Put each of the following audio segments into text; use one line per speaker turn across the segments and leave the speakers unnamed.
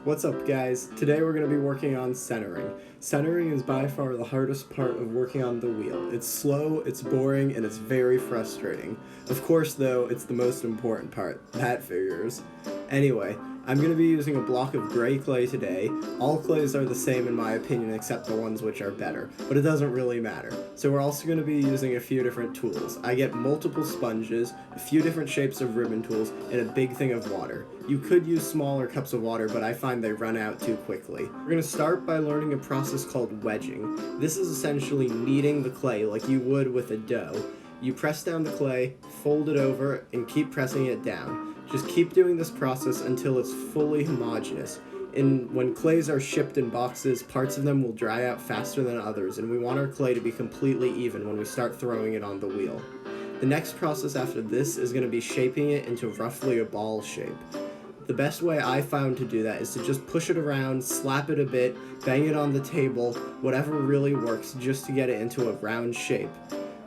What's up, guys? Today we're going to be working on centering. Centering is by far the hardest part of working on the wheel. It's slow, it's boring, and it's very frustrating. Of course, though, it's the most important part. That figures. Anyway, I'm going to be using a block of gray clay today. All clays are the same in my opinion except the ones which are better, but it doesn't really matter. So we're also going to be using a few different tools. I get multiple sponges, a few different shapes of ribbon tools, and a big thing of water. You could use smaller cups of water, but I find they run out too quickly. We're going to start by learning a process called wedging. This is essentially kneading the clay like you would with a dough. You press down the clay, fold it over, and keep pressing it down. Just keep doing this process until it's fully homogeneous. And when clays are shipped in boxes, parts of them will dry out faster than others, and we want our clay to be completely even when we start throwing it on the wheel. The next process after this is going to be shaping it into roughly a ball shape. The best way I found to do that is to just push it around, slap it a bit, bang it on the table, whatever really works just to get it into a round shape.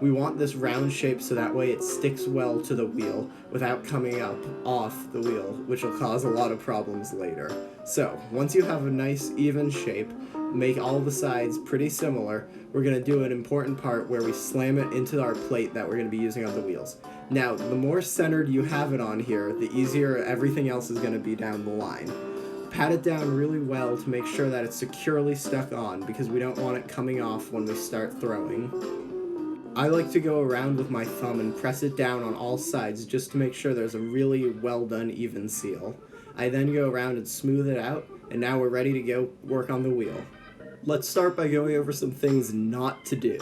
We want this round shape so that way it sticks well to the wheel without coming up off the wheel, which will cause a lot of problems later. So, once you have a nice even shape, make all the sides pretty similar, we're going to do an important part where we slam it into our plate that we're going to be using on the wheels. Now, the more centered you have it on here, the easier everything else is going to be down the line. Pat it down really well to make sure that it's securely stuck on because we don't want it coming off when we start throwing. I like to go around with my thumb and press it down on all sides just to make sure there's a really well done even seal. I then go around and smooth it out, and now we're ready to go work on the wheel. Let's start by going over some things not to do.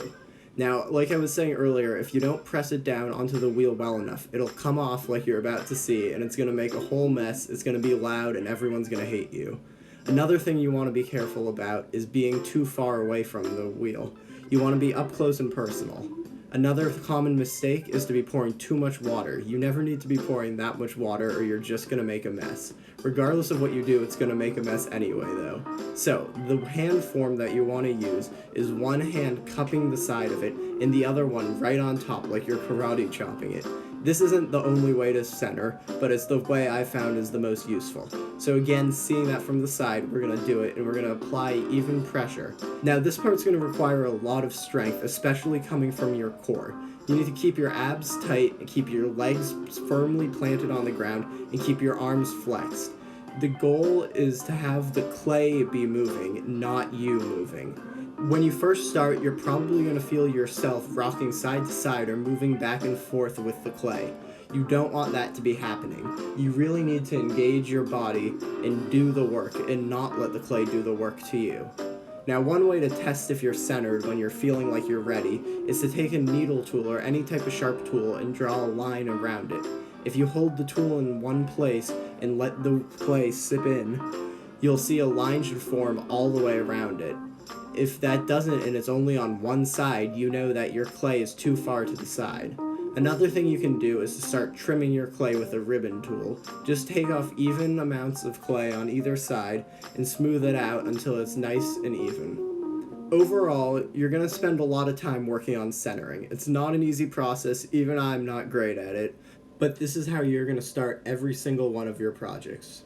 Now, like I was saying earlier, if you don't press it down onto the wheel well enough, it'll come off like you're about to see, and it's going to make a whole mess, it's going to be loud, and everyone's going to hate you. Another thing you want to be careful about is being too far away from the wheel. You want to be up close and personal. Another common mistake is to be pouring too much water. You never need to be pouring that much water or you're just going to make a mess. Regardless of what you do, it's going to make a mess anyway though. So, the hand form that you want to use is one hand cupping the side of it and the other one right on top like you're karate chopping it. This isn't the only way to center, but it's the way I found is the most useful. So again, seeing that from the side, we're going to do it and we're going to apply even pressure. Now this part's going to require a lot of strength, especially coming from your core. You need to keep your abs tight and keep your legs firmly planted on the ground and keep your arms flexed. The goal is to have the clay be moving, not you moving. When you first start, you're probably going to feel yourself rocking side to side or moving back and forth with the clay. You don't want that to be happening. You really need to engage your body and do the work and not let the clay do the work to you. Now, one way to test if you're centered when you're feeling like you're ready is to take a needle tool or any type of sharp tool and draw a line around it. If you hold the tool in one place and let the clay sip in, you'll see a line should form all the way around it. If that doesn't and it's only on one side, you know that your clay is too far to the side. Another thing you can do is to start trimming your clay with a ribbon tool. Just take off even amounts of clay on either side and smooth it out until it's nice and even. Overall, you're going to spend a lot of time working on centering. It's not an easy process, even I'm not great at it, but this is how you're going to start every single one of your projects.